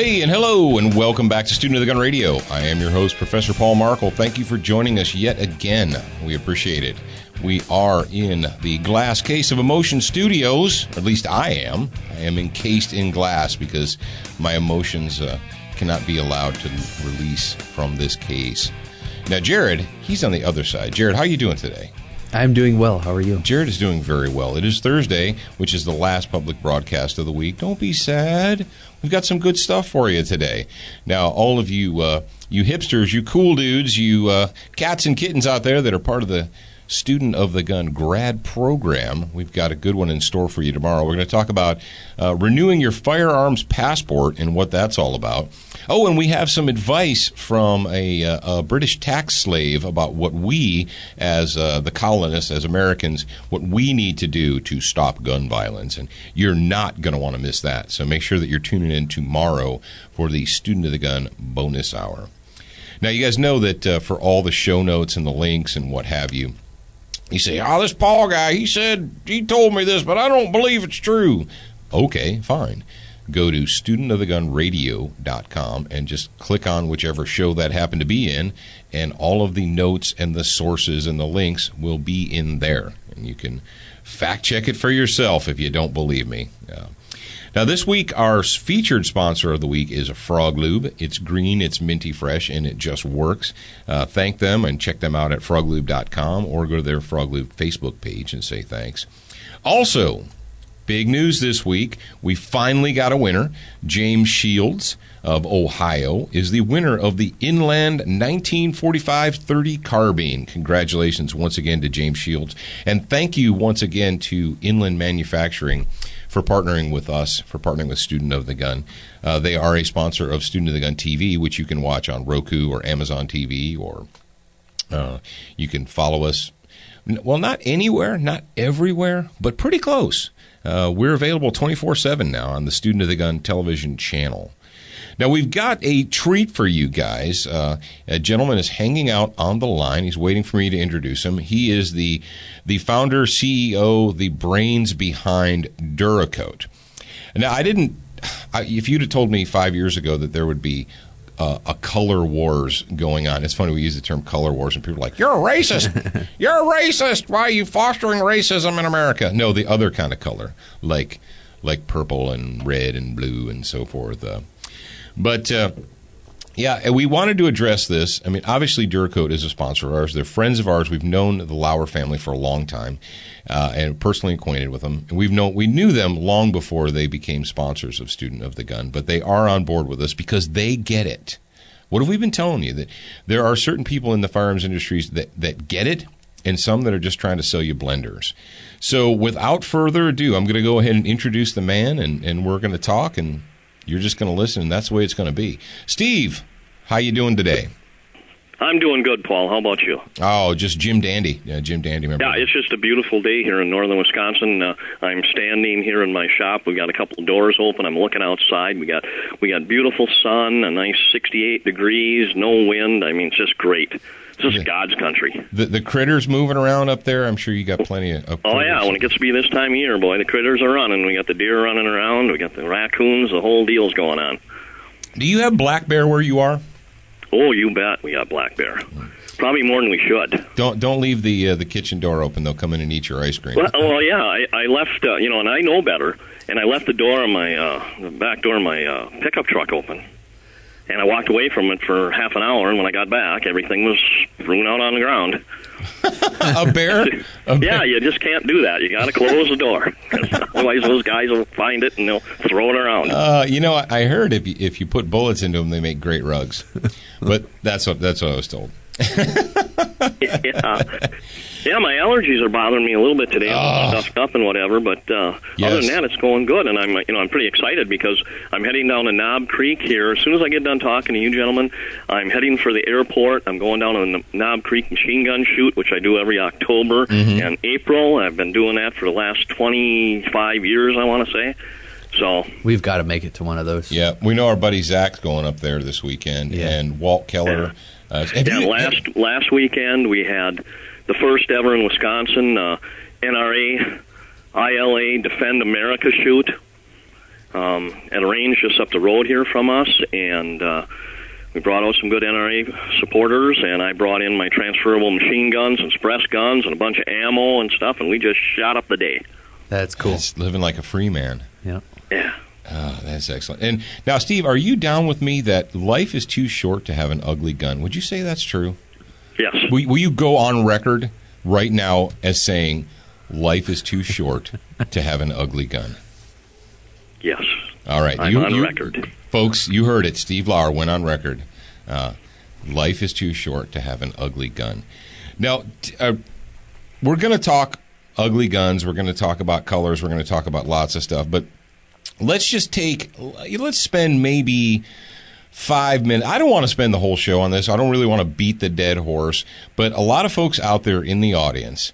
Hey, and hello, and welcome back to Student of the Gun Radio. I am your host, Professor Paul Markle. Thank you for joining us yet again. We appreciate it. We are in the Glass Case of Emotion Studios, or at least I am. I am encased in glass because my emotions cannot be allowed to release from this case. Now, Jared, he's on the other side. Jared, how are you doing today? I'm doing well. How are you? Jared is doing very well. It is Thursday, which is the last public broadcast of the week. Don't be sad. We've got some good stuff for you today. Now, all of you hipsters, you cool dudes, you cats and kittens out there that are part of the Student of the Gun grad program, we've got a good one in store for you tomorrow. We're going to talk about renewing your firearms passport and what that's all about. Oh, and we have some advice from a British tax slave about what we, as the colonists, as Americans, what we need to do to stop gun violence. And you're not going to want to miss that. So make sure that you're tuning in tomorrow for the Student of the Gun bonus hour. Now, you guys know that for all the show notes and the links and what have you, you say, this Paul guy, he told me this, but I don't believe it's true. Okay, fine. Go to studentofthegunradio.com and just click on whichever show that happened to be in, and all of the notes and the sources and the links will be in there. And you can fact check it for yourself if you don't believe me. Now, this week, our featured sponsor of the week is Frog Lube. It's green, it's minty fresh, and it just works. Thank them and check them out at froglube.com or go to their Frog Lube Facebook page and say thanks. Also, big news this week. We finally got a winner. James Shields of Ohio is the winner of the Inland 1945-30 carbine. Congratulations once again to James Shields. And thank you once again to Inland Manufacturing for partnering with us, for partnering with Student of the Gun. They are a sponsor of Student of the Gun TV, which you can watch on Roku or Amazon TV, or you can follow us. Well, not anywhere, not everywhere, but pretty close. We're available 24/7 now on the Student of the Gun television channel. Now, we've got a treat for you guys. A gentleman is hanging out on the line. He's waiting for me to introduce him. He is the founder, CEO, the brains behind Duracoat. Now, if you'd have told me 5 years ago that there would be a color wars going on. It's funny, we use the term color wars, and people are like, you're a racist. You're a racist. Why are you fostering racism in America? No, the other kind of color, like purple and red and blue and so forth. But we wanted to address this. I mean, obviously, Duracoat is a sponsor of ours. They're friends of ours. We've known the Lauer family for a long time and personally acquainted with them. And we knew them long before they became sponsors of Student of the Gun, but they are on board with us because they get it. What have we been telling you? That there are certain people in the firearms industries that get it, and some that are just trying to sell you blenders. So without further ado, I'm going to go ahead and introduce the man, and we're going to talk, and you're just going to listen, and that's the way it's going to be. Steve, how you doing today? I'm doing good, Paul. How about you? Oh, just Jim Dandy. Yeah, Jim Dandy. Remember? Yeah, it's just a beautiful day here in northern Wisconsin. I'm standing here in my shop. We've got a couple of doors open. I'm looking outside. We got beautiful sun, a nice 68 degrees, no wind. I mean, it's just great. It's just God's country. The critters moving around up there, I'm sure you got plenty of critters. Oh, yeah, when it gets to be this time of year, boy, the critters are running. We got the deer running around. We got the raccoons. The whole deal's going on. Do you have black bear where you are? Oh, you bet we got black bear. Probably more than we should. Don't leave the kitchen door open. They'll come in and eat your ice cream. Well yeah, I left, and I know better, and I left the door of the back door of my pickup truck open. And I walked away from it for half an hour, and when I got back, everything was strewn out on the ground. A bear? Yeah, you just can't do that. You got to close the door. Otherwise, those guys will find it, and they'll throw it around. I heard if you put bullets into them, they make great rugs. But that's what I was told. Yeah, my allergies are bothering me a little bit today. I'm stuffed up and whatever, but other than that, it's going good, and I'm pretty excited because I'm heading down to Knob Creek here. As soon as I get done talking to you gentlemen, I'm heading for the airport. I'm going down to the Knob Creek machine gun shoot, which I do every October and April. I've been doing that for the last 25 years, I want to say. So we've got to make it to one of those. Yeah, we know our buddy Zach's going up there this weekend, and Walt Keller. Last weekend we had the first ever in Wisconsin NRA ILA Defend America shoot, at a range just up the road here from us, and we brought out some good NRA supporters, and I brought in my transferable machine guns and express guns and a bunch of ammo and stuff, and we just shot up the day. That's cool. That's living like a free man. Yeah. Yeah. Oh, that's excellent. And now, Steve, are you down with me that life is too short to have an ugly gun? Would you say that's true? Yes. Will you go on record right now as saying life is too short to have an ugly gun? Yes. All right. I'm on record. Folks, you heard it. Steve Lauer went on record. Life is too short to have an ugly gun. Now, we're going to talk ugly guns. We're going to talk about colors. We're going to talk about lots of stuff. But let's spend maybe 5 minutes. I don't want to spend the whole show on this. I don't really want to beat the dead horse. But a lot of folks out there in the audience,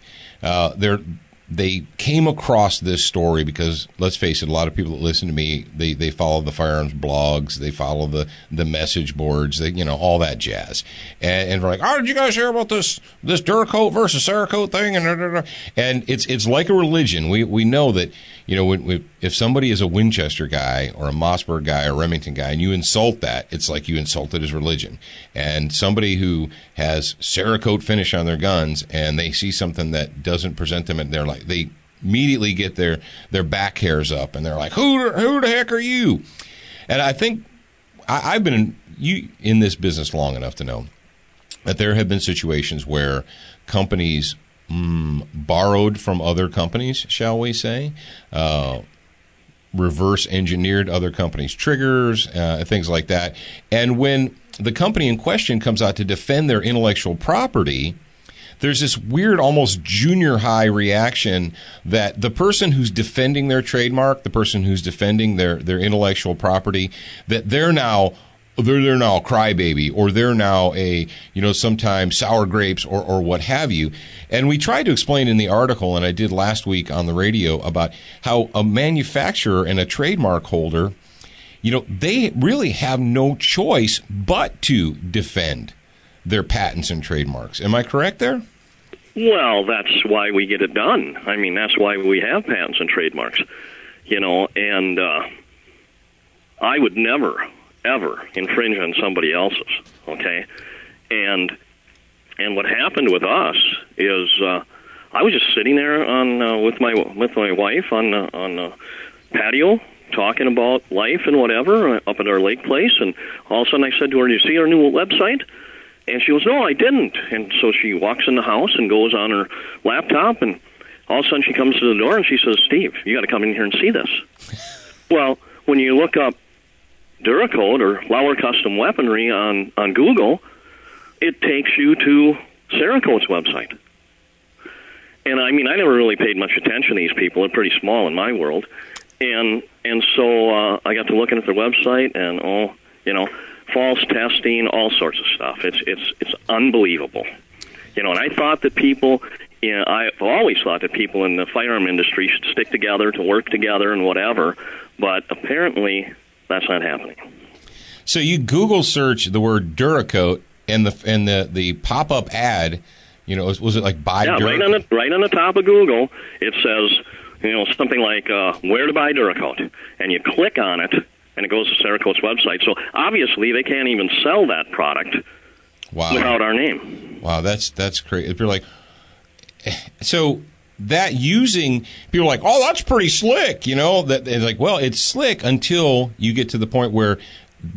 they came across this story because, let's face it, a lot of people that listen to me, they follow the firearms blogs, they follow the message boards, all that jazz. And we're like, oh, did you guys hear about this Duracoat versus Cerakote thing? And it's like a religion. We know that, if somebody is a Winchester guy or a Mossberg guy or Remington guy and you insult that, it's like you insulted his religion. And somebody who has Cerakote finish on their guns and they see something that doesn't present them, and they're like, they immediately get their back hairs up and they're like, who the heck are you? And I think I've been in this business long enough to know that there have been situations where companies borrowed from other companies, shall we say, reverse engineered other companies' triggers, things like that. And when the company in question comes out to defend their intellectual property, there's this weird, almost junior high reaction that the person who's defending their trademark, the person who's defending their intellectual property, that they're now a crybaby, or they're now sometimes sour grapes or what have you. And we tried to explain in the article, and I did last week on the radio, about how a manufacturer and a trademark holder, they really have no choice but to defend their patents and trademarks. Am I correct there? Well, that's why we get it done. I mean, that's why we have patents and trademarks, and I would never, ever infringe on somebody else's, okay? And what happened with us is I was just sitting there with my wife on the patio talking about life and whatever up at our lake place, and all of a sudden I said to her, "Do you see our new website?" And she goes, "No, I didn't." And so she walks in the house and goes on her laptop, and all of a sudden she comes to the door and she says, "Steve, you got to come in here and see this." Well, when you look up Duracoat or Lauer Custom Weaponry on Google, it takes you to Cerakote's website. And I mean, I never really paid much attention to these people. They're pretty small in my world. And so I got to looking at their website, and false testing, all sorts of stuff. It's unbelievable. And I thought that people, I've always thought that people in the firearm industry should stick together to work together and whatever, but apparently that's not happening. So you Google search the word Duracoat, and the pop-up ad, was it like buy Duracoat? right on the top of Google, it says, something like where to buy Duracoat, and you click on it, and it goes to Cerakote's website. So obviously they can't even sell that product without our name. Wow, that's crazy. If you're like, so that using, people are like, oh, that's pretty slick, that it's like, well, it's slick until you get to the point where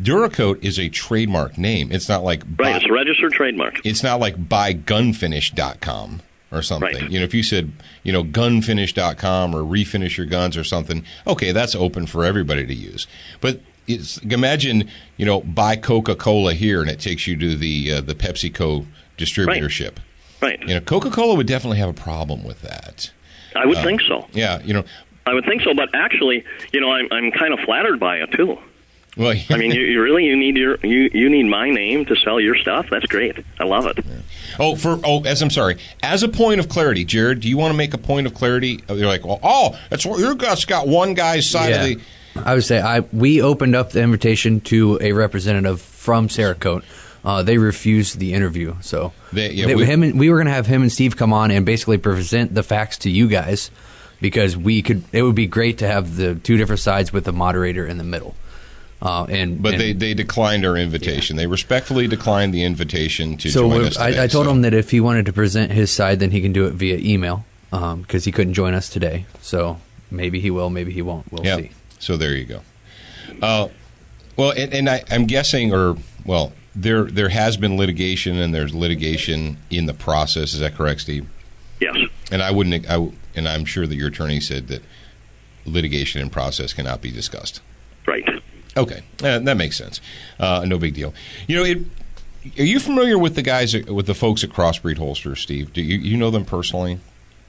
Duracoat is a trademark name. It's not like it's a registered trademark. It's not like buygunfinish.com or something. Right. If you said, gunfinish.com or refinish your guns or something, okay, that's open for everybody to use. But imagine, buy Coca-Cola here, and it takes you to the PepsiCo distributorship. Right. Coca-Cola would definitely have a problem with that. I would think so. Yeah, I would think so, but actually, I'm kind of flattered by it too. Well, I mean, you need my name to sell your stuff. That's great. I love it. Yeah. As a point of clarity, Jared, do you want to make a point of clarity? You're like, that's what you guys got one guy's side of the. I would say we opened up the invitation to a representative from Cerakote. They refused the interview, so we were going to have him and Steve come on and basically present the facts to you guys, because it would be great to have the two different sides with the moderator in the middle. But they declined our invitation. They respectfully declined the invitation to join us today. I told him that if he wanted to present his side, then he can do it via email, because he couldn't join us today. So maybe he will, maybe he won't. We'll see. So there you go. I'm guessing, there has been litigation, and there's litigation in the process. Is that correct, Steve? Yes. And I'm sure that your attorney said that litigation in process cannot be discussed. Right. Okay, that makes sense. No big deal. Are you familiar with the folks at Crossbreed Holsters, Steve? Do you know them personally?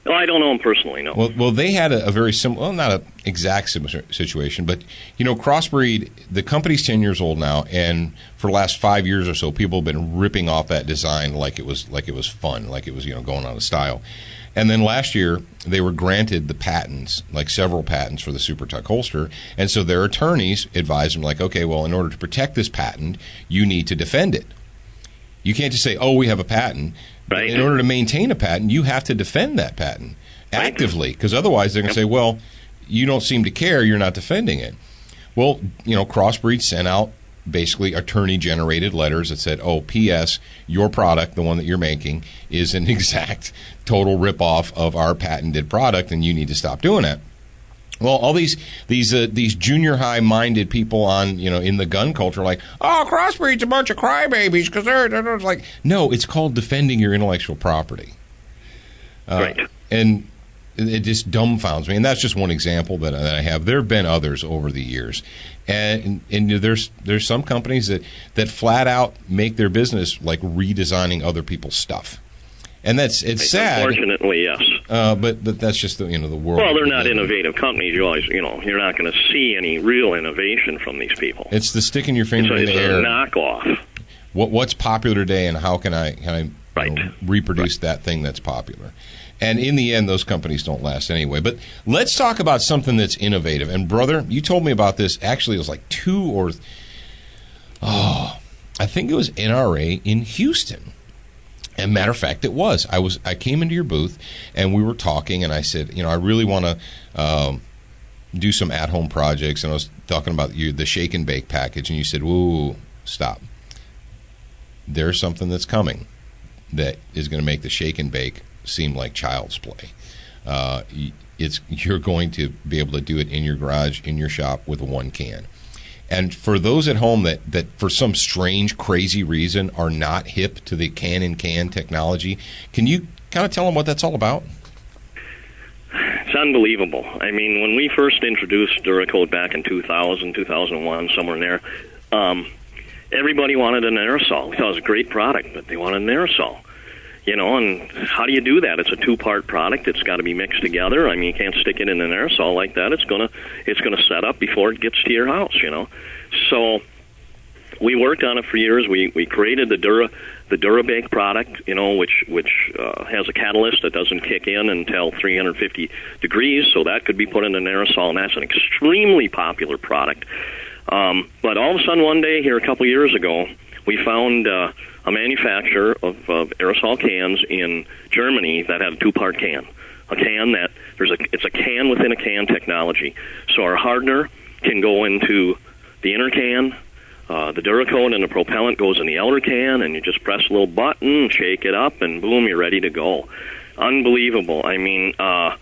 No, I don't know them personally, no. Well, they had a very similar, well, not an exact similar situation, but, Crossbreed, the company's 10 years old now, and for the last 5 years or so, people have been ripping off that design like it was fun, like it was, going out of style. And then last year, they were granted the patents, like several patents for the Super Tuck holster, and so their attorneys advised them, like, okay, well, in order to protect this patent, you need to defend it. You can't just say, oh, we have a patent. Right. In order to maintain a patent, you have to defend that patent actively, because otherwise they're going to say, well, you don't seem to care, you're not defending it. Well, Crossbreed sent out basically attorney-generated letters that said, oh, P.S., your product, the one that you're making, is an exact total rip-off of our patented product, and you need to stop doing that. Well, all these junior high-minded people on, in the gun culture are like, oh, Crossbreed's a bunch of crybabies because they're like, no, it's called defending your intellectual property. Right. And it just dumbfounds me. And that's just one example that I have. There have been others over the years. And there's some companies that flat out make their business like redesigning other people's stuff. And it's sad. Unfortunately, yes. But that's just the world. Well, they're not innovative companies. You always, you're not going to see any real innovation from these people. It's the sticking your finger in the air. It's a knockoff. What's popular today, and how can I reproduce that thing that's popular? And in the end, those companies don't last anyway. But let's talk about something that's innovative. And brother, you told me about this. Actually, it was like I think it was NRA in Houston. And matter of fact, it was. I came into your booth, and we were talking, and I said, I really want to do some at-home projects. And I was talking about the shake and bake package, and you said, "Whoa, stop! There's something that's coming that is going to make the shake and bake seem like child's play. You're going to be able to do it in your garage, in your shop, with one can." And for those at home that for some strange, crazy reason are not hip to the can-in-can technology, can you kind of tell them what that's all about? It's unbelievable. I mean, when we first introduced Duracoat back in 2000, 2001, somewhere in there, everybody wanted an aerosol. We thought it was a great product, but they wanted an aerosol. And how do you do that? It's a two-part product. It's got to be mixed together. I mean, you can't stick it in an aerosol like that. It's gonna set up before it gets to your house. So we worked on it for years. We created the DuraBake product, which has a catalyst that doesn't kick in until 350 degrees, so that could be put in an aerosol, and that's an extremely popular product. But all of a sudden, one day here, a couple years ago, we found a manufacturer of aerosol cans in Germany that had a two-part can. A can that it's a can within a can technology. So our hardener can go into the inner can, the Duracoat and the propellant goes in the outer can, and you just press a little button, shake it up, and boom, you're ready to go. Unbelievable. I mean, the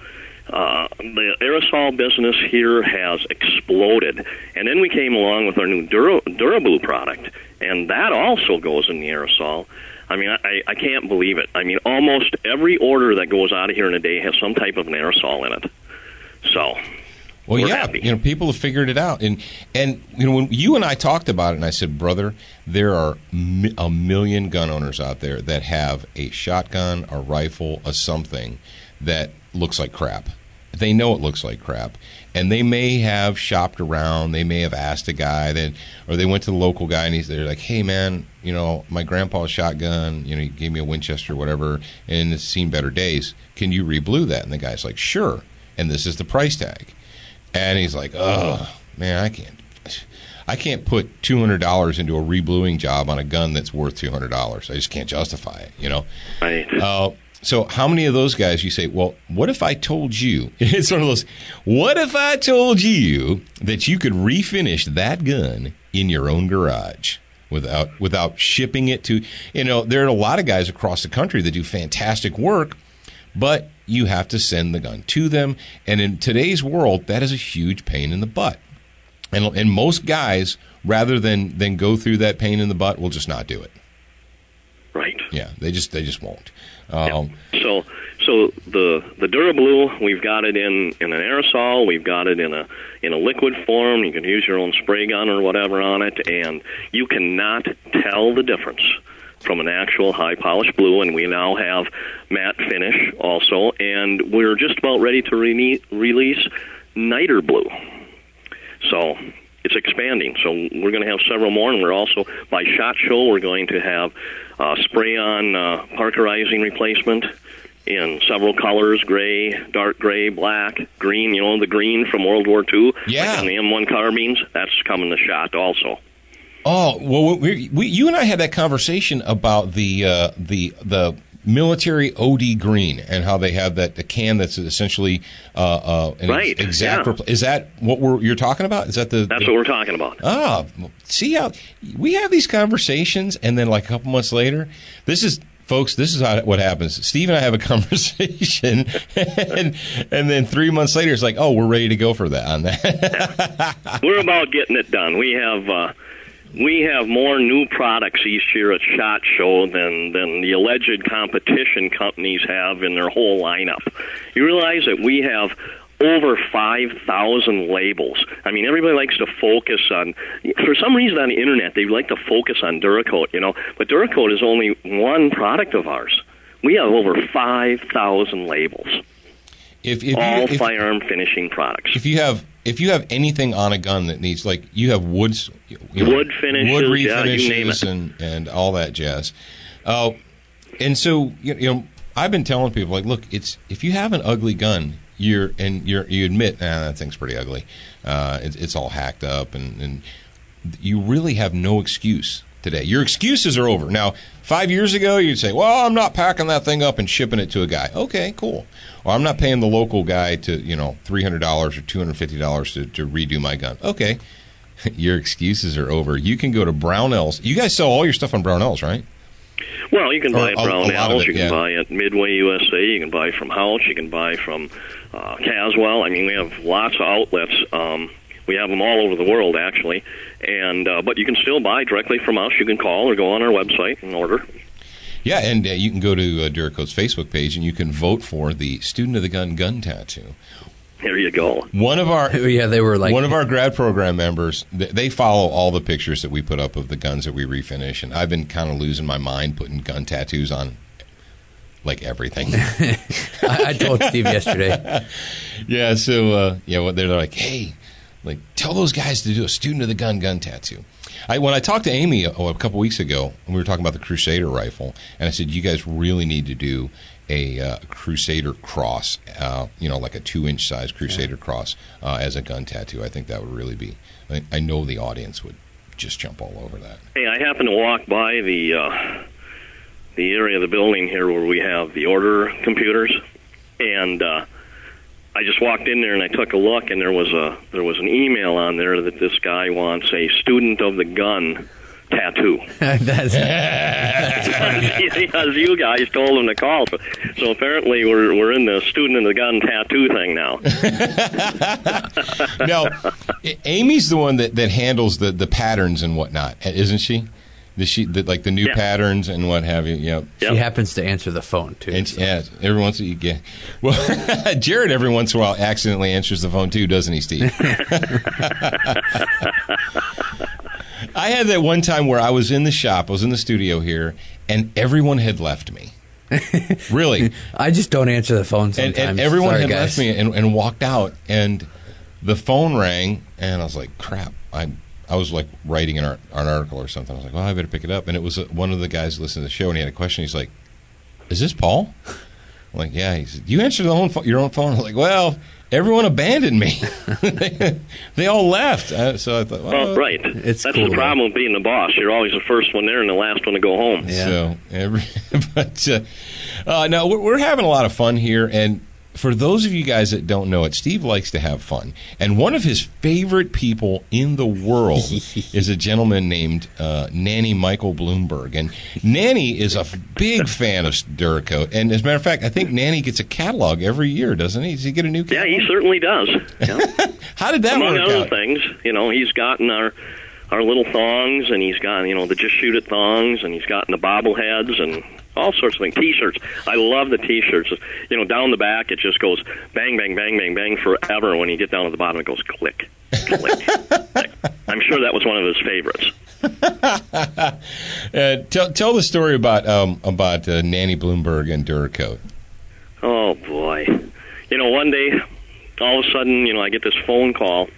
aerosol business here has exploded. And then we came along with our new DuraBlue product, and that also goes in the aerosol. I mean, I can't believe it. I mean, almost every order that goes out of here in a day has some type of an aerosol in it. So, well, we're yeah, happy. People have figured it out. And when you and I talked about it, and I said, brother, there are a million gun owners out there that have a shotgun, a rifle, a something that looks like crap. They know it looks like crap, and they may have shopped around. They may have asked a guy, or they went to the local guy, and they're like, "Hey, man, my grandpa's shotgun, he gave me a Winchester, or whatever, and it's seen better days. Can you re-blue that?" And the guy's like, "Sure." And this is the price tag, and he's like, "Oh, man, I can't put $200 into a re-bluing job on a gun that's worth $200. I just can't justify it, Right. So how many of those guys you say, well, what if I told you? It's one of those, what if I told you that you could refinish that gun in your own garage without shipping it to, there are a lot of guys across the country that do fantastic work, but you have to send the gun to them. And in today's world, that is a huge pain in the butt. And most guys, rather than go through that pain in the butt, will just not do it. Right. Yeah, they just won't. Yeah. So the DuraBlue, we've got it in an aerosol, we've got it in a liquid form. You can use your own spray gun or whatever on it, and you cannot tell the difference from an actual high polished blue. And we now have matte finish also, and we're just about ready to release Niter Blue. So it's expanding. So we're going to have several more, and we're also, by SHOT Show, we're going to have spray-on Parkerizing replacement in several colors: gray, dark gray, black, green. The green from World War II. Yeah. Like on the M1 carbines, that's coming to SHOT also. Oh, well, you and I had that conversation about the military OD green and how they have the can that's essentially right. exact. Yeah. Is that what you're talking about? Is that That's what we're talking about. See how we have these conversations, and then like a couple months later, this is what happens. Steve and I have a conversation, and then 3 months later, it's like, oh, we're ready to go for that on that. We're about getting it done. We have more new products each year at SHOT Show than the alleged competition companies have in their whole lineup. You realize that we have over 5,000 labels. I mean, everybody likes to focus on, for some reason on the internet, they like to focus on Duracoat, but Duracoat is only one product of ours. We have over 5,000 labels. All firearm finishing products. If you have anything on a gun that needs, like, you have wood finishes, wood refinishes, and all that jazz. And so I've been telling people, like, look, if you have an ugly gun, you admit, that thing's pretty ugly. It's all hacked up, and you really have no excuse today. Your excuses are over. Now, 5 years ago, you'd say, well, I'm not packing that thing up and shipping it to a guy. Okay, cool. Or I'm not paying the local guy to, $300 or $250 to redo my gun. Okay. Your excuses are over. You can go to Brownells. You guys sell all your stuff on Brownells, right? Well, you can buy at Brownells. You can buy at Midway USA. You can buy from Houch. You can buy from Caswell. I mean, we have lots of outlets. We have them all over the world, actually. And but you can still buy directly from us. You can call or go on our website and order. Yeah, and you can go to Duracoat's Facebook page, and you can vote for the Student of the Gun tattoo. There you go. One of our they were like one of our grad program members. They follow all the pictures that we put up of the guns that we refinish, and I've been kind of losing my mind putting gun tattoos on like everything. I told Steve yesterday. Yeah, so they're like, hey, like, tell those guys to do a Student of the Gun tattoo. When I talked to Amy a couple weeks ago, and we were talking about the Crusader rifle, and I said, you guys really need to do a Crusader cross, like a 2-inch size Crusader cross as a gun tattoo. I think that would really be, I know the audience would just jump all over that. Hey, I happened to walk by the area of the building here where we have the order computers, and I just walked in there and I took a look, and there was an email on there that this guy wants a Student of the Gun tattoo. That's because you guys told him to call. So apparently we're in the Student of the Gun tattoo thing now. Now, Amy's the one that handles the patterns and whatnot, isn't she? The new patterns and what have you. Yep. She happens to answer the phone too. And, yeah, every once you get. Well, Jared every once in a while accidentally answers the phone too, doesn't he, Steve? I had that one time where I was in the shop, I was in the studio here, and everyone had left me. Really, I just don't answer the phone sometimes. And everyone had guys. left me and walked out, and the phone rang, and I was like, "Crap!" I was like writing an article or something. I was like, well, I better pick it up. And it was one of the guys listening to the show, and he had a question. He's like, is this Paul? I'm like, yeah. He said, you answer your own phone? I'm like, well, everyone abandoned me. They all left. So I thought, well, right. That's cool, the problem with being the boss. You're always the first one there and the last one to go home. Yeah. So, no, we're having a lot of fun here. And for those of you guys that don't know it, Steve likes to have fun. And one of his favorite people in the world is a gentleman named Nanny Michael Bloomberg. And Nanny is a big fan of Duracoat. And as a matter of fact, I think Nanny gets a catalog every year, doesn't he? Does he get a new catalog? Yeah, he certainly does. Yeah. How did that work out? Among other things, he's gotten our little thongs, and he's got, the Just Shoot It thongs, and he's gotten the bobbleheads, and all sorts of things. T-shirts. I love the T-shirts. Down the back, it just goes bang, bang, bang, bang, bang forever. When you get down to the bottom, it goes click, click, click. I'm sure that was one of his favorites. Tell the story about Nanny Bloomberg and Duracoat. Oh, boy. One day, all of a sudden, I get this phone call.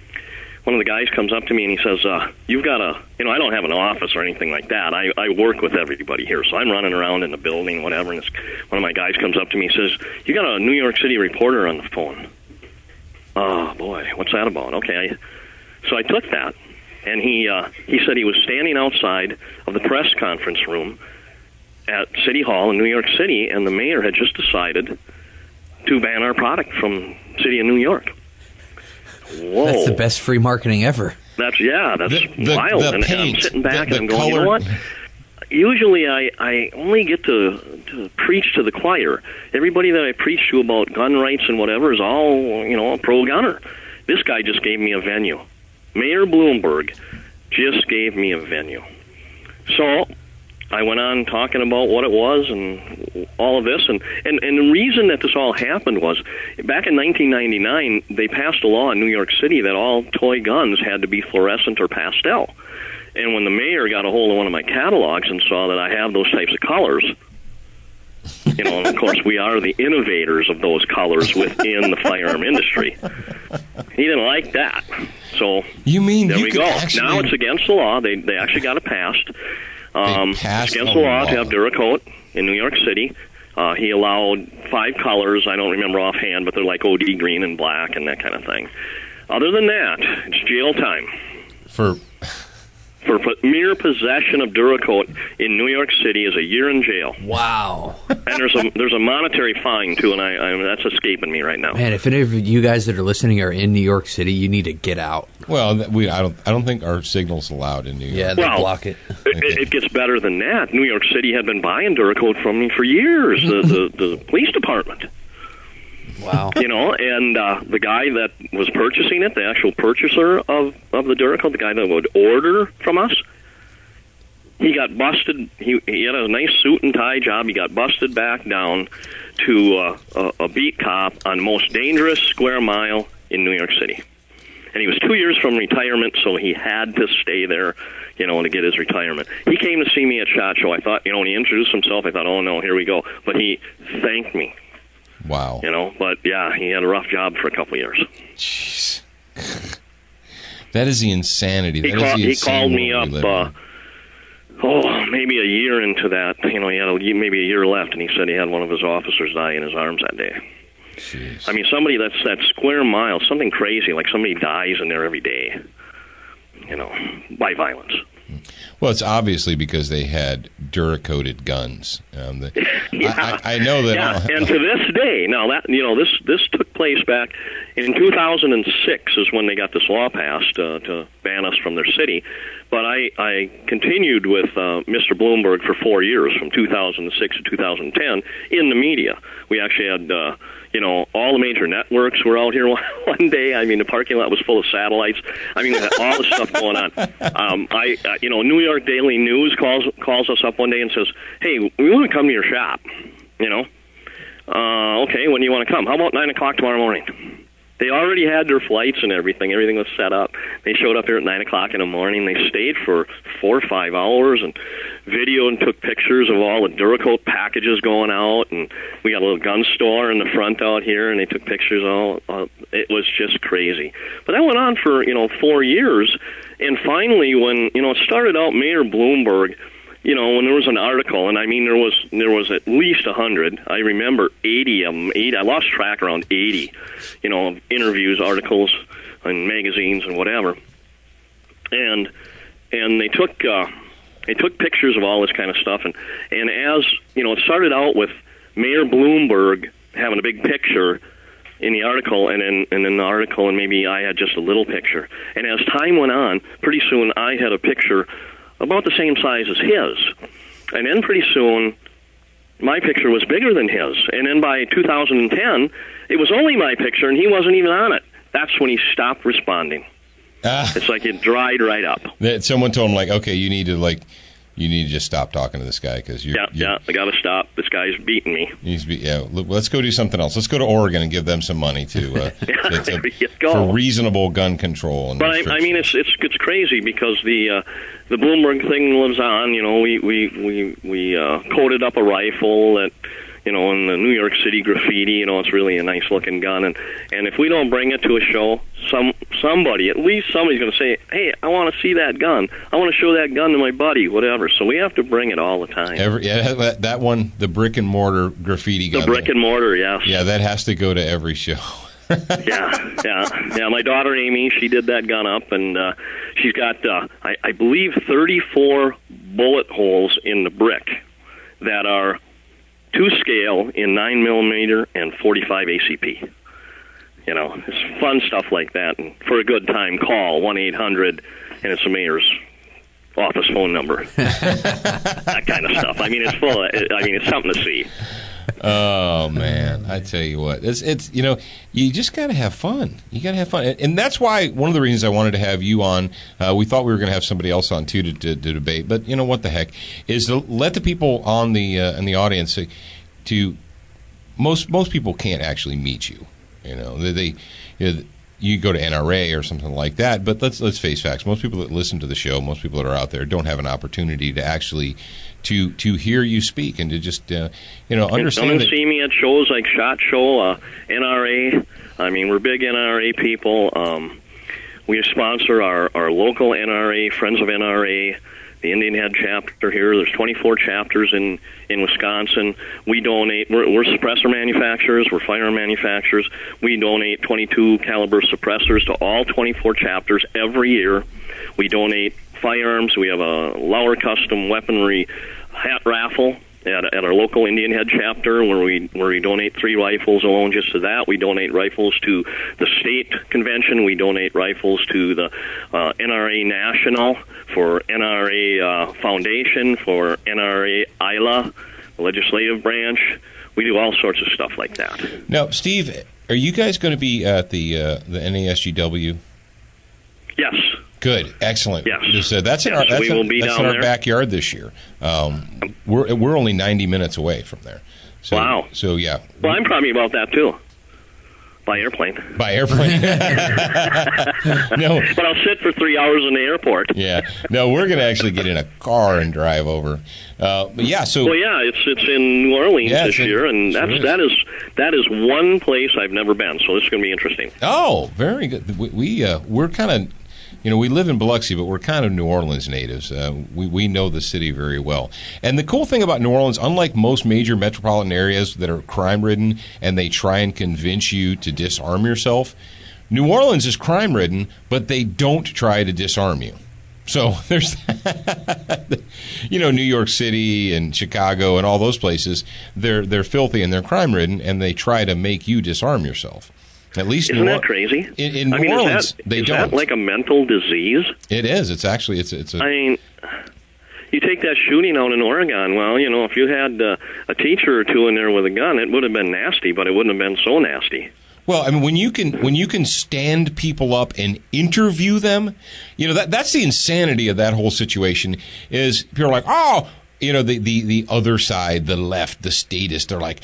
One of the guys comes up to me and he says, you've got I don't have an office or anything like that. I work with everybody here, so I'm running around in the building, whatever, and one of my guys comes up to me and says, you got a New York City reporter on the phone. Oh, boy, what's that about? Okay, so I took that, and he said he was standing outside of the press conference room at City Hall in New York City, and the mayor had just decided to ban our product from City of New York. Whoa. That's the best free marketing ever. That's wild. The and paint, I'm sitting back and I'm going, color. you know what? Usually I only get to preach to the choir. Everybody that I preach to about gun rights and whatever is all, pro-gunner. This guy just gave me a venue. Mayor Bloomberg just gave me a venue. So I went on talking about what it was and all of this. And the reason that this all happened was, back in 1999, they passed a law in New York City that all toy guns had to be fluorescent or pastel. And when the mayor got a hold of one of my catalogs and saw that I have those types of colors, and of course we are the innovators of those colors within the firearm industry, he didn't like that. So you mean there you we go. Actually... Now it's against the law. They actually got it passed. It's against the law to have Duracoat in New York City. He allowed 5 colors. I don't remember offhand, but they're like OD green and black and that kind of thing. Other than that, it's jail time. For mere possession of Duracoat in New York City is a year in jail. Wow. And there's a monetary fine too, and I that's escaping me right now. Man, if any of you guys that are listening are in New York City, you need to get out. Well, I don't think our signal's allowed in New York. Yeah, they block it. It gets better than that. New York City had been buying Duracoat from me for years. The police department. Wow. And the guy that was purchasing it, the actual purchaser of the Duracoat, the guy that would order from us, he got busted. He had a nice suit and tie job. He got busted back down to a beat cop on most dangerous square mile in New York City. And he was 2 years from retirement, so he had to stay there, to get his retirement. He came to see me at SHOT Show. I thought, when he introduced himself, I thought, oh, no, here we go. But he thanked me. Wow. But yeah, he had a rough job for a couple of years. Jeez. That is the insanity. He called me up, maybe a year into that. He had maybe a year left, and he said he had one of his officers die in his arms that day. Jeez. I mean, somebody that square mile, something crazy, like somebody dies in there every day, by violence. Well, it's obviously because they had Duracoated guns. I know that. Yeah, and to this day, now that this took place back in 2006 is when they got this law passed to ban us from their city. But I continued with Mr. Bloomberg for 4 years, from 2006 to 2010, in the media. We actually had, all the major networks were out here one day. I mean, the parking lot was full of satellites. I mean, all this stuff going on. New York Daily News calls us up one day and says, "Hey, we want to come to your shop." Okay, when do you want to come? How about 9 o'clock tomorrow morning? They already had their flights and everything. Everything was set up. They showed up here at 9 o'clock in the morning. They stayed for 4 or 5 hours and videoed and took pictures of all the Duracoat packages going out. And we got a little gun store in the front out here, and they took pictures. It was just crazy. But that went on for 4 years. And finally, when it started out, Mayor Bloomberg when there was an article, and I mean there was at least 100. I remember 80 of them. 80. I lost track, around 80. Of interviews, articles, and magazines and whatever. And they took pictures of all this kind of stuff, and as it started out with Mayor Bloomberg having a big picture in the article, and then the article, and maybe I had just a little picture. And as time went on, pretty soon I had a picture about the same size as his. And then pretty soon, my picture was bigger than his. And then by 2010, it was only my picture, and he wasn't even on it. That's when he stopped responding. It's like it dried right up. Someone told him, okay, you need to just stop talking to this guy because I got to stop. This guy's beating me. Let's go do something else. Let's go to Oregon and give them some money for reasonable gun control. But I mean, it's crazy because the Bloomberg thing lives on. We coated up a rifle that. In the New York City graffiti, it's really a nice looking gun, and if we don't bring it to a show, somebody, at least somebody's going to say, hey, I want to see that gun. I want to show that gun to my buddy, whatever. So we have to bring it all the time. That one, the brick and mortar graffiti gun. The brick and mortar, yes. Yeah, that has to go to every show. Yeah. My daughter Amy, she did that gun up, and she's got, I believe, 34 bullet holes in the brick that are to scale in 9mm and 45 ACP. It's fun stuff like that. And for a good time, call 1-800, and it's the mayor's office phone number. That kind of stuff. I mean, it's something to see. Oh man, I tell you what, it's you just got to have fun. You got to have fun, and that's why one of the reasons I wanted to have you on. We thought we were going to have somebody else on too to debate, but what the heck is to let the people on the in the audience to most people can't actually meet you. You go to NRA or something like that, but let's face facts. Most people that listen to the show, most people that are out there, don't have an opportunity to actually to hear you speak and to just understand. Come and see me at shows like SHOT Show, NRA. I mean, we're big NRA people. We sponsor our local NRA, Friends of NRA, the Indian Head chapter here. There's 24 chapters in Wisconsin. We donate. We're suppressor manufacturers. We're firearm manufacturers. We donate 22 caliber suppressors to all 24 chapters every year. We donate firearms. We have a Lauer Custom Weaponry hat raffle at our local Indian Head chapter where we donate 3 rifles alone just to that. We donate rifles to the state convention. We donate rifles to the NRA National, for NRA Foundation, for NRA ILA, the legislative branch. We do all sorts of stuff like that. Now, Steve, are you guys going to be at the NASGW? Yes. Good, excellent. Yes. So that's in our backyard this year. We're only 90 minutes away from there. So, wow. So yeah. Well, I'm probably about that too. By airplane. No. But I'll sit for 3 hours in the airport. Yeah. No, we're going to actually get in a car and drive over. But yeah. So. Well, yeah, it's in New Orleans this year, and that is one place I've never been. So this is going to be interesting. Oh, very good. We're kind of. We live in Biloxi, but we're kind of New Orleans natives. We know the city very well. And the cool thing about New Orleans, unlike most major metropolitan areas that are crime-ridden and they try and convince you to disarm yourself, New Orleans is crime-ridden, but they don't try to disarm you. So there's, New York City and Chicago and all those places, they're filthy and they're crime-ridden, and they try to make you disarm yourself. At least isn't that crazy? In New Orleans, they don't. Is that like a mental disease? It is. It's actually it's a. I mean, you take that shooting out in Oregon. Well, if you had a teacher or two in there with a gun, it would have been nasty, but it wouldn't have been so nasty. Well, I mean, when you can stand people up and interview them, that's the insanity of that whole situation. Is people are like, oh, the other side, the left, the statists, they're like,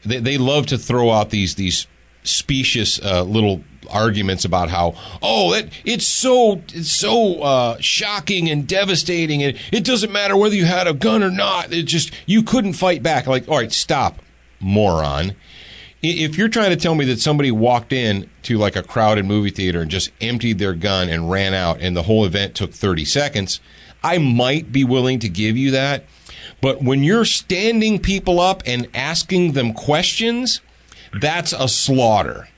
they love to throw out these specious little arguments about how it's so shocking and devastating, and it doesn't matter whether you had a gun or not. It just you couldn't fight back. Like, all right, stop, moron. If you're trying to tell me that somebody walked in to like a crowded movie theater and just emptied their gun and ran out, and the whole event took 30 seconds, I might be willing to give you that. But when you're standing people up and asking them questions, that's a slaughter.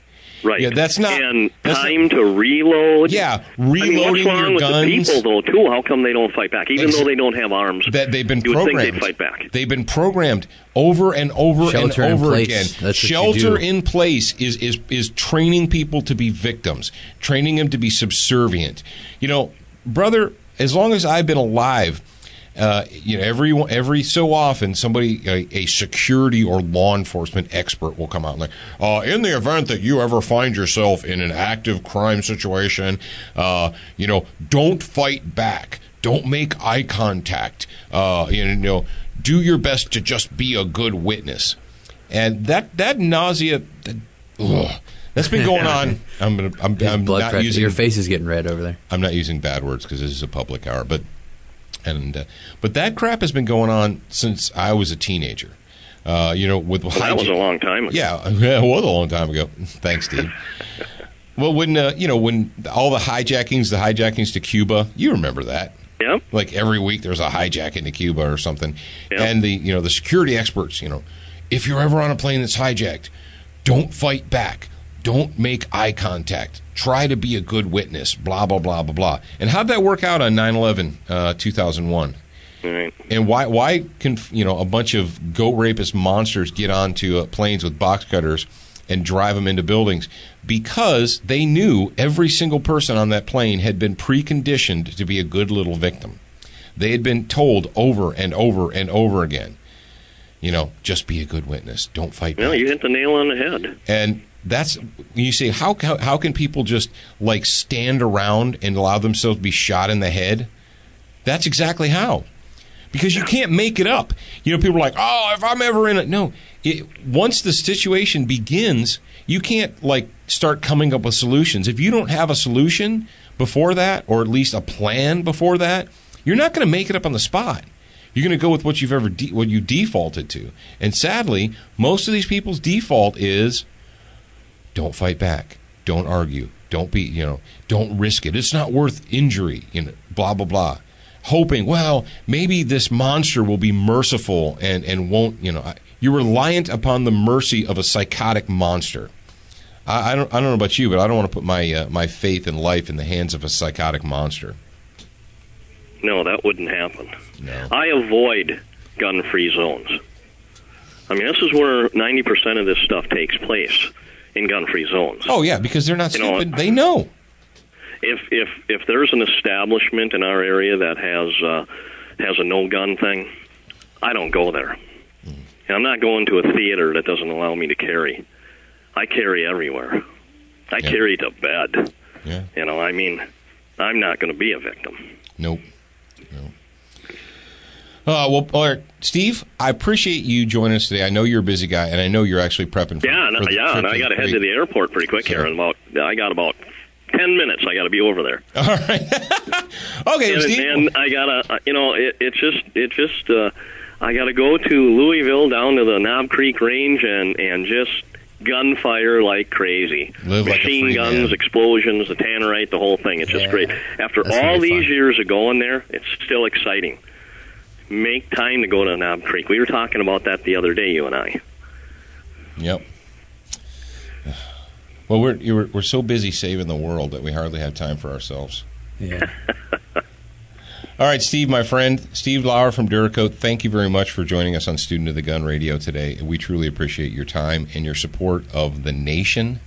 Right. Yeah, that's not. And time to reload. Yeah, reloading what's wrong your guns. with the people, though, too? How come they don't fight back? Even though they don't have arms, that they've been you would programmed. think they'd fight back. They've been programmed over and over Shelter and in over place. again. That's Shelter what you do. in place is training people to be victims, training them to be subservient. You know, brother, as long as I've been alive, every so often somebody, a security or law enforcement expert will come out and in the event that you ever find yourself in an active crime situation, don't fight back. Don't make eye contact. Do your best to just be a good witness. And that nausea, that's been going on. I'm not using your face is getting red over there. I'm not using bad words because this is a public hour, but that crap has been going on since I was a teenager. That was a long time ago. Yeah, it was a long time ago. Thanks, Steve. Well, when all the hijackings to Cuba, you remember that? Yeah. Like every week there's a hijacking to Cuba or something, yeah. And the security experts, if you're ever on a plane that's hijacked, don't fight back. Don't make eye contact. Try to be a good witness, blah, blah, blah, blah, blah. And how'd that work out on 9/11, 2001? Right. And why can a bunch of goat rapist monsters get onto planes with box cutters and drive them into buildings? Because they knew every single person on that plane had been preconditioned to be a good little victim. They had been told over and over and over again, just be a good witness. Don't fight back. Well, you hit the nail on the head. And that's, you say, how can people just stand around and allow themselves to be shot in the head? That's exactly how. Because you can't make it up. People are like, if I'm ever in it. No, once the situation begins, you can't start coming up with solutions. If you don't have a solution before that, or at least a plan before that, you're not going to make it up on the spot. You're going to go with what you defaulted to. And sadly, most of these people's default is, don't fight back. Don't argue. Don't don't risk it. It's not worth injury. Blah, blah, blah. Hoping, maybe this monster will be merciful and won't, you're reliant upon the mercy of a psychotic monster. I don't know about you, but I don't want to put my faith and life in the hands of a psychotic monster. No, that wouldn't happen. No. I avoid gun-free zones. I mean, this is where 90% of this stuff takes place, in gun-free zones. Oh yeah, because they're not stupid. They know. If there's an establishment in our area that has a no-gun thing, I don't go there. And I'm not going to a theater that doesn't allow me to carry. I carry everywhere. I carry to bed. Yeah. I'm not going to be a victim. Nope. All right, Steve, I appreciate you joining us today. I know you're a busy guy, and I know you're actually prepping for and I got to head to the airport pretty quick here. I got about 10 minutes. I got to be over there. All right. Okay, Steve. And I got to, I got to go to Louisville down to the Knob Creek Range and just gunfire like crazy. Machine guns, explosions, the tannerite, the whole thing. It's just great. After all these years of going there, it's still exciting. Make time to go to Knob Creek. We were talking about that the other day, you and I. Yep. Well, we're so busy saving the world that we hardly have time for ourselves. Yeah. All right, Steve, my friend, Steve Lauer from Duracoat, thank you very much for joining us on Student of the Gun Radio today. We truly appreciate your time and your support of the nation,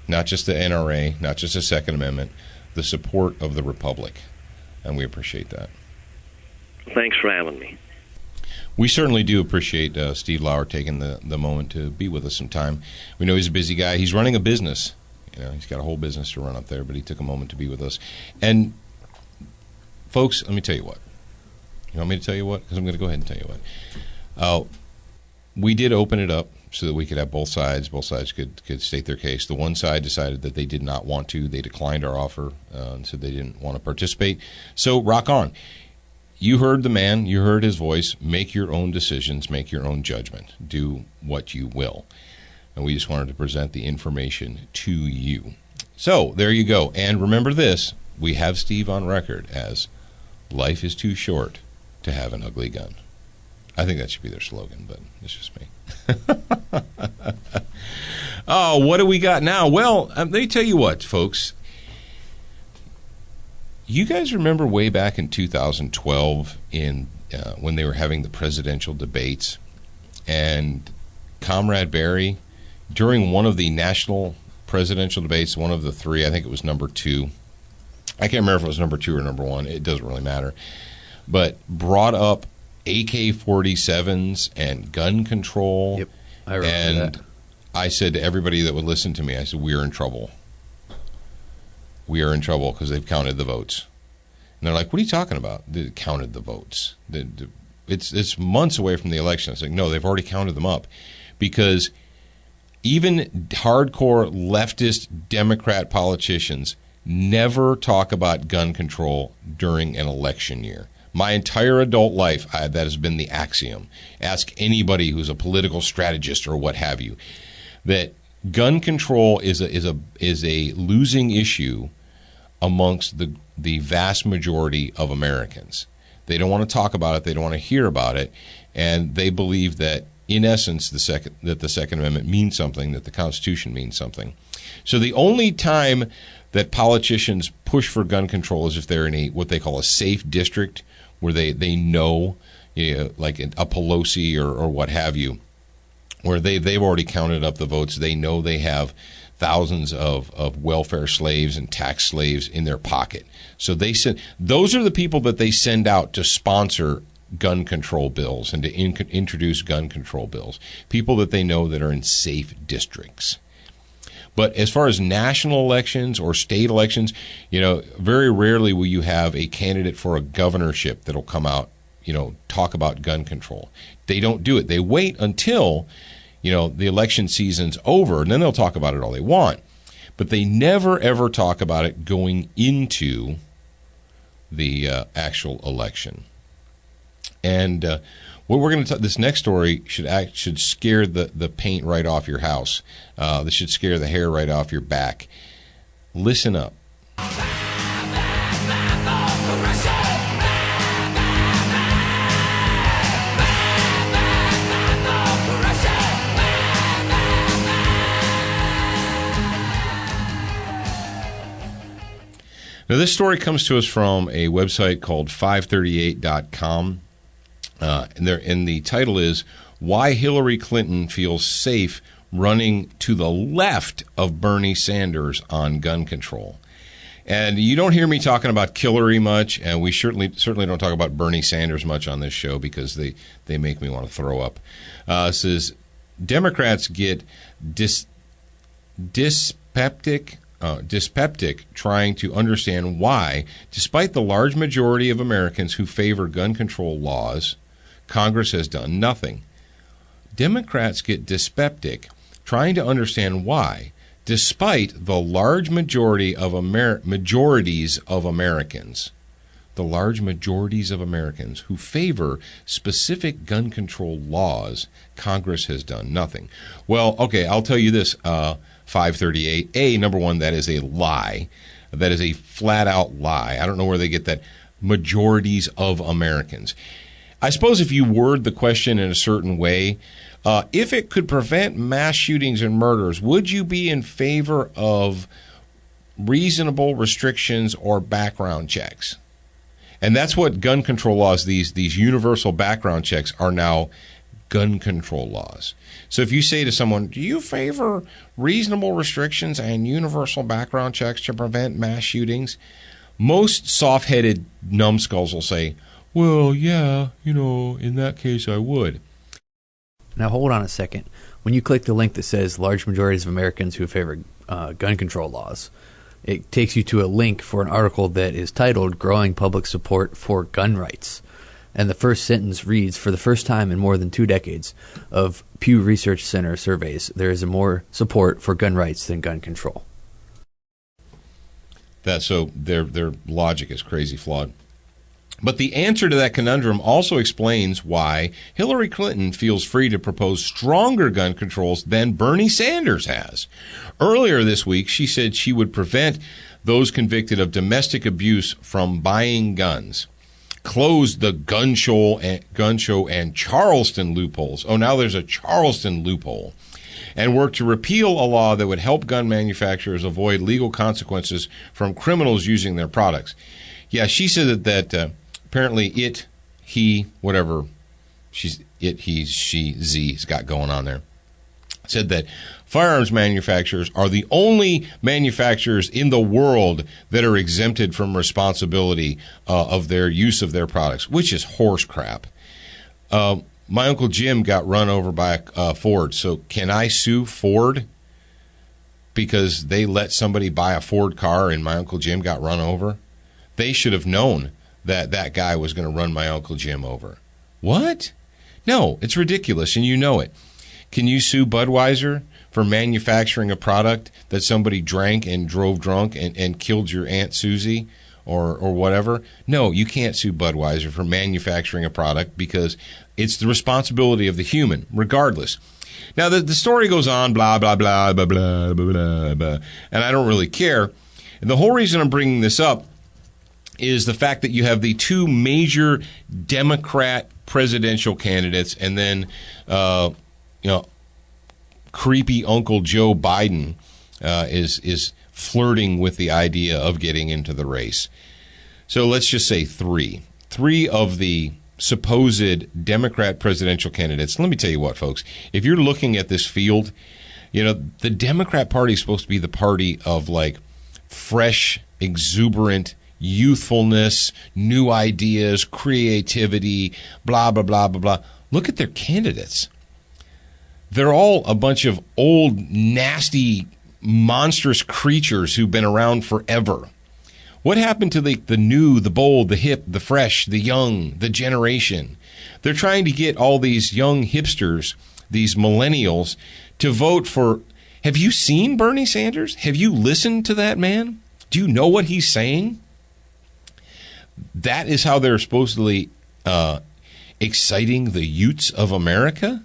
not just the NRA, not just the Second Amendment, the support of the Republic, and we appreciate that. Thanks for having me. We certainly do appreciate Steve Lauer taking the moment to be with us some time. We know he's a busy guy. He's running a business. He's got a whole business to run up there, but he took a moment to be with us. And, folks, let me tell you what. You want me to tell you what? Because I'm going to go ahead and tell you what. We did open it up so that we could have both sides. Both sides could state their case. The one side decided that they did not want to. They declined our offer and said they didn't want to participate. So, rock on. You heard the man. You heard his voice. Make your own decisions. Make your own judgment. Do what you will. And we just wanted to present the information to you. So, there you go. And remember this. We have Steve on record as Life is too short to have an ugly gun. I think that should be their slogan, but it's just me. Oh, what do we got now? Well, let me tell you what, folks. You guys remember way back in 2012 when they were having the presidential debates, and Comrade Barry, during one of the national presidential debates, one of the three, I think it was number 2. I can't remember if it was number 2 or number 1. It doesn't really matter. But brought up AK-47s and gun control. Yep, I remember that. I said to everybody that would listen to me, I said, we're in trouble. We are in trouble because they've counted the votes. And they're like, what are you talking about? They counted the votes. It's months away from the election. It's like, no, they've already counted them up. Because even hardcore leftist Democrat politicians never talk about gun control during an election year. My entire adult life, that has been the axiom. Ask anybody who's a political strategist or what have you, that gun control is a losing issue amongst the vast majority of Americans. They don't want to talk about it. They don't want to hear about it, and they believe that, in essence, the Second Amendment means something, that the Constitution means something. So the only time that politicians push for gun control is if they're in what they call a safe district, where they know, like a Pelosi or what have you, where they've already counted up the votes. They know they have thousands of welfare slaves and tax slaves in their pocket. So those are the people that they send out to sponsor gun control bills and to introduce gun control bills. People that they know that are in safe districts. But as far as national elections or state elections, very rarely will you have a candidate for a governorship that'll come out, talk about gun control. They don't do it. They wait until, the election season's over, and then they'll talk about it all they want. But they never, ever talk about it going into the actual election. And what we're going to this next story should scare the paint right off your house. This should scare the hair right off your back. Listen up. Now, this story comes to us from a website called 538.com. And the title is, Why Hillary Clinton Feels Safe Running to the Left of Bernie Sanders on Gun Control. And you don't hear me talking about Hillary much, and we certainly don't talk about Bernie Sanders much on this show because they make me want to throw up. It says, Democrats get dyspeptic trying to understand why, despite the large majority of Americans who favor gun control laws, Congress has done nothing. Democrats get dyspeptic trying to understand why, despite the large majorities of Americans who favor specific gun control laws, Congress has done nothing. Well, okay, I'll tell you this, 538. Number one, that is a lie. That is a flat-out lie. I don't know where they get that majorities of Americans. I suppose if you word the question in a certain way, if it could prevent mass shootings and murders, would you be in favor of reasonable restrictions or background checks? And that's what gun control laws, these universal background checks, are now gun control laws. So if you say to someone, do you favor reasonable restrictions and universal background checks to prevent mass shootings? Most soft-headed numbskulls will say, well, yeah, in that case I would. Now hold on a second. When you click the link that says large majorities of Americans who favor gun control laws, it takes you to a link for an article that is titled Growing Public Support for Gun Rights. And the first sentence reads, for the first time in more than 2 decades of Pew Research Center surveys, there is more support for gun rights than gun control. So their logic is crazy flawed. But the answer to that conundrum also explains why Hillary Clinton feels free to propose stronger gun controls than Bernie Sanders has. Earlier this week, she said she would prevent those convicted of domestic abuse from buying guns. closed the gun show and Charleston loopholes. Oh, now there's a Charleston loophole. And worked to repeal a law that would help gun manufacturers avoid legal consequences from criminals using their products. Yeah, she said that apparently she's got going on there. Said that firearms manufacturers are the only manufacturers in the world that are exempted from responsibility of their use of their products, which is horse crap. My Uncle Jim got run over by Ford, so can I sue Ford because they let somebody buy a Ford car and my Uncle Jim got run over? They should have known that that guy was going to run my Uncle Jim over. What? No, it's ridiculous, and you know it. Can you sue Budweiser for manufacturing a product that somebody drank and drove drunk and killed your Aunt Susie or whatever? No, you can't sue Budweiser for manufacturing a product because it's the responsibility of the human, regardless. Now, the story goes on, blah, blah, blah, blah, blah, blah, blah, blah, and I don't really care. And the whole reason I'm bringing this up is the fact that you have the two major Democrat presidential candidates and then, creepy Uncle Joe Biden is flirting with the idea of getting into the race. So let's just say three of the supposed Democrat presidential candidates. Let me tell you what, folks, if you're looking at this field, the Democrat Party is supposed to be the party of like fresh, exuberant youthfulness, new ideas, creativity, blah, blah, blah, blah, blah. Look at their candidates. They're all a bunch of old, nasty, monstrous creatures who've been around forever. What happened to the new, the bold, the hip, the fresh, the young, the generation? They're trying to get all these young hipsters, these millennials, to vote for... Have you seen Bernie Sanders? Have you listened to that man? Do you know what he's saying? That is how they're supposedly exciting the youths of America?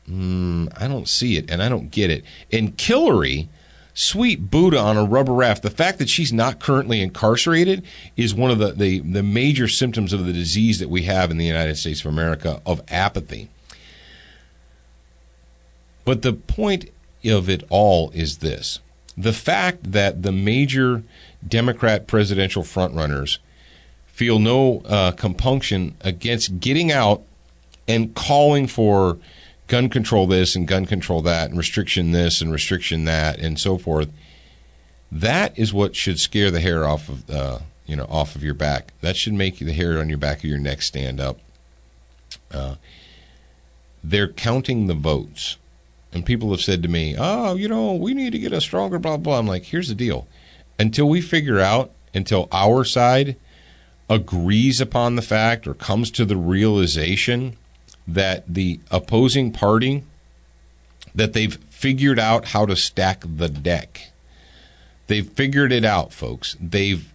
I don't see it, and I don't get it. And Hillary, sweet Buddha on a rubber raft, the fact that she's not currently incarcerated is one of the major symptoms of the disease that we have in the United States of America, of apathy. But the point of it all is this. The fact that the major Democrat presidential frontrunners feel no compunction against getting out and calling for gun control this and gun control that and restriction this and restriction that and so forth, that is what should scare the hair off of your back. That should make the hair on your back of your neck stand up. They're counting the votes. And people have said to me, we need to get a stronger blah, blah. I'm like, here's the deal. Until our side agrees upon the fact or comes to the realization that the opposing party, that they've figured out how to stack the deck. They've figured it out, folks. They've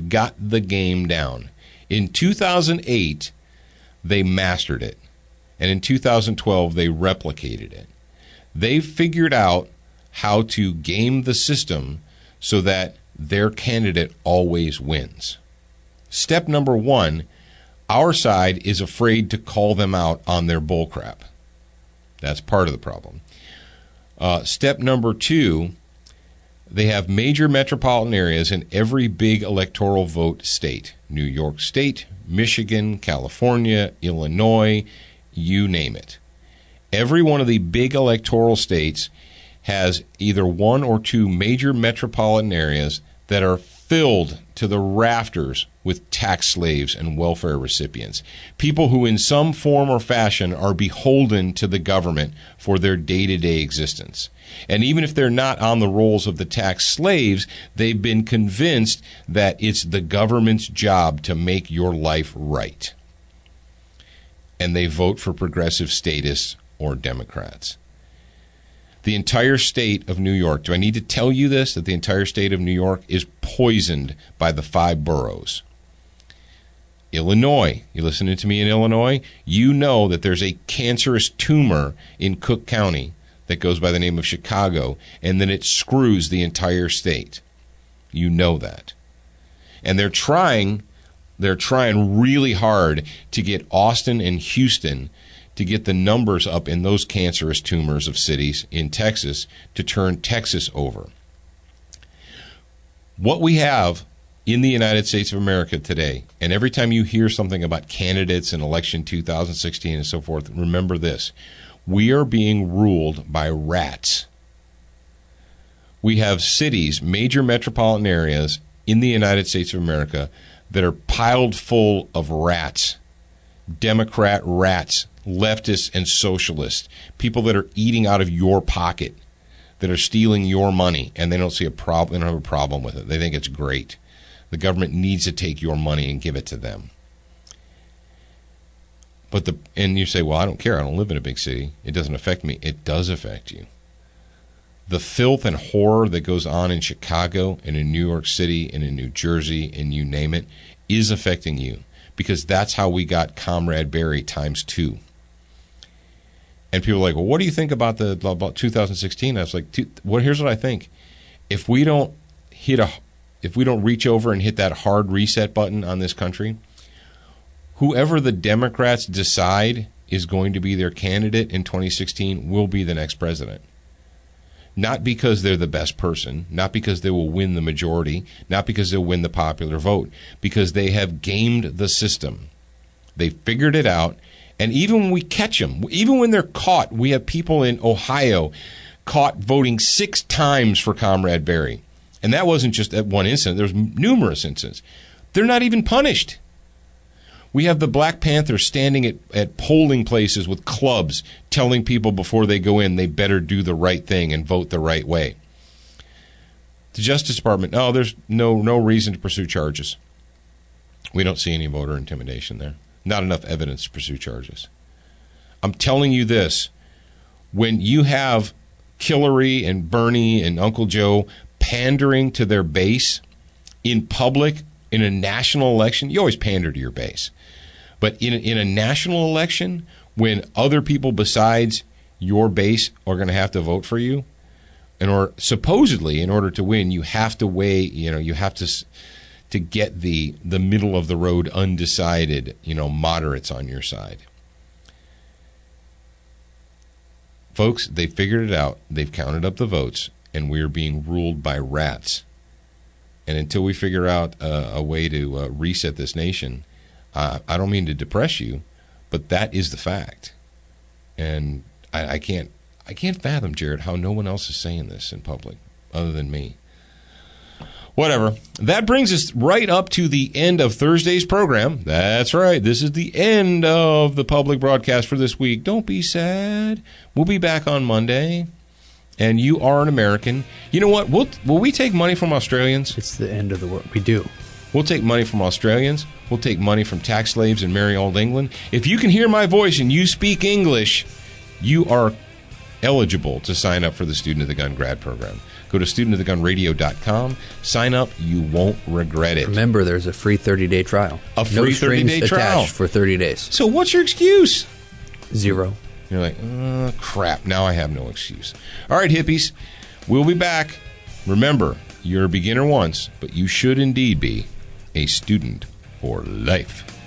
got the game down. In 2008, they mastered it. And in 2012, they replicated it. They've figured out how to game the system so that their candidate always wins. Step number one, our side is afraid to call them out on their bullcrap. That's part of the problem. Step number two, they have major metropolitan areas in every big electoral vote state. New York State, Michigan, California, Illinois, you name it. Every one of the big electoral states has either one or two major metropolitan areas that are filled to the rafters with tax slaves and welfare recipients, people who in some form or fashion are beholden to the government for their day-to-day existence. And even if they're not on the rolls of the tax slaves, they've been convinced that it's the government's job to make your life right. And they vote for progressive statists or Democrats. The entire state of New York, do I need to tell you this, that the entire state of New York is poisoned by the 5 boroughs? Illinois, you listening to me in Illinois? You know that there's a cancerous tumor in Cook County that goes by the name of Chicago, and then it screws the entire state. You know that. And they're trying They're trying really hard to get Austin and Houston to get the numbers up in those cancerous tumors of cities in Texas to turn Texas over. What we have in the United States of America today, and every time you hear something about candidates in election 2016 and so forth, remember this. We are being ruled by rats. We have cities, major metropolitan areas in the United States of America that are piled full of rats, Democrat rats, leftists and socialists, people that are eating out of your pocket, that are stealing your money, and they don't see a problem. They don't have a problem with it. They think it's great. The government needs to take your money and give it to them. And you say, well, I don't care. I don't live in a big city. It doesn't affect me. It does affect you. The filth and horror that goes on in Chicago and in New York City and in New Jersey and you name it is affecting you, because that's how we got Comrade Barry times 2. And people are like, well, what do you think about 2016? I was like, here's what I think. If we don't reach over and hit that hard reset button on this country, whoever the Democrats decide is going to be their candidate in 2016 will be the next president. Not because they're the best person, not because they will win the majority, not because they'll win the popular vote, because they have gamed the system. They figured it out. And even when we catch them, even when they're caught, we have people in Ohio caught voting 6 times for Comrade Barry. And that wasn't just at one incident. There's numerous incidents. They're not even punished. We have the Black Panthers standing at polling places with clubs telling people before they go in they better do the right thing and vote the right way. The Justice Department, there's no reason to pursue charges. We don't see any voter intimidation there. Not enough evidence to pursue charges. I'm telling you this. When you have Hillary and Bernie and Uncle Joe pandering to their base in public in a national election, you always pander to your base. But in a national election, when other people besides your base are going to have to vote for you, supposedly in order to win, you have to weigh, you have to get the middle of the road undecided, moderates on your side. Folks, they figured it out. They've counted up the votes, and we're being ruled by rats. And until we figure out a way to reset this nation, I don't mean to depress you, but that is the fact. And I can't fathom, Jared, how no one else is saying this in public other than me. Whatever. That brings us right up to the end of Thursday's program. That's right. This is the end of the public broadcast for this week. Don't be sad. We'll be back on Monday. And you are an American. You know what? Will we take money from Australians? It's the end of the world. We do. We'll take money from Australians. We'll take money from tax slaves in merry old England. If you can hear my voice and you speak English, you are eligible to sign up for the Student of the Gun grad program. Go to studentofthegunradio.com. Sign up. You won't regret it. Remember, there's a free 30-day trial. A free 30-day trial. Attached for 30 days. So what's your excuse? 0. You're like, crap, now I have no excuse. All right, hippies, we'll be back. Remember, you're a beginner once, but you should indeed be a student for life.